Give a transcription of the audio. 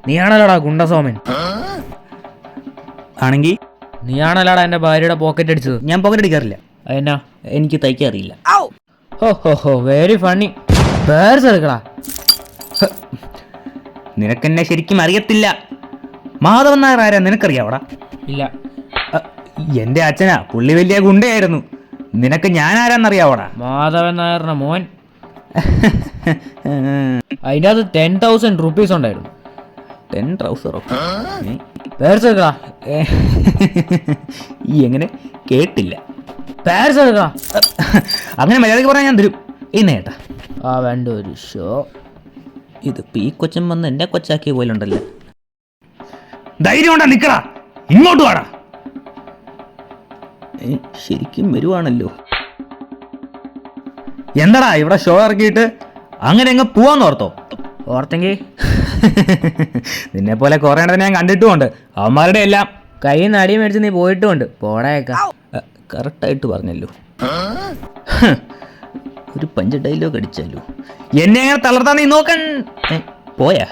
നീയാണല്ലോടാ ഗുണ്ടസോമൻ? ആണെങ്കിൽ നീയാണല്ലോടാ എൻ്റെ ഭാര്യയുടെ പോക്കറ്റ് അടിച്ചത്? ഞാൻ പോക്കറ്റ് അടിക്കാറില്ല. എന്നാ എനിക്ക് തയ്ക്കാറില്ല. ഹോ വെരി ഫണ്ണി. പേഴ്സ് എടുക്കടാ. നിനക്കെന്നെ ശരിക്കും അറിയത്തില്ല. മാധവൻ നായർ ആരാ നിനക്കറിയാവടാ? ഇല്ല. എൻ്റെ അച്ഛനാ, പുള്ളി വലിയ ഗുണ്ടയായിരുന്നു. നിനക്ക് ഞാൻ ആരാന്നറിയാവടാ? മാധവൻ നായരുടെ മോൻ. അതിൻ്റെ അത് 10,000 rupees ഉണ്ടായിരുന്നു. 10 ട്രൗസറോ? പേഴ്സ് എടുക്കടാ. എങ്ങനെ കേട്ടില്ല? പേഴ്സ് എടുക്കടാ. അങ്ങനെ മര്യാദയ്ക്ക് പറഞ്ഞാൽ ഞാൻ തരും. ഇന്ന് കേട്ടാ വേണ്ട ഒരു ഷോ. ഇതിപ്പോ ഈ കൊച്ചൻ വന്ന് എന്നെ കൊച്ചാക്കിയ പോലെ ഉണ്ടല്ലോ. ധൈര്യം കൊണ്ടാ നിക്കടാ, ഇങ്ങോട്ട് വാടാ. ശരിക്കും വരുവാണല്ലോ. എന്താടാ ഇവിടെ ഷോ ഇറക്കിയിട്ട് അങ്ങനെ അങ്ങ് പോവാന്ന് ഓർത്തോ? ഓർത്തെങ്കിൽ നിന്നെ പോലെ കുറേ എണ്ണത്തിനെ ഞാൻ കണ്ടിട്ടുമുണ്ട്. അവന്മാരുടെ എല്ലാം കയ്യിൽ നിന്ന് അടി മേടിച്ച് നീ പോയിട്ടുമുണ്ട്. പോടേക്ക. കറക്റ്റായിട്ട് പറഞ്ഞല്ലോ. ഒരു പഞ്ച് ഡയലോഗ് അടിച്ചാലോ. എന്നെ അങ്ങനെ തളർത്താൻ നീ നോക്കാൻ പോയാ?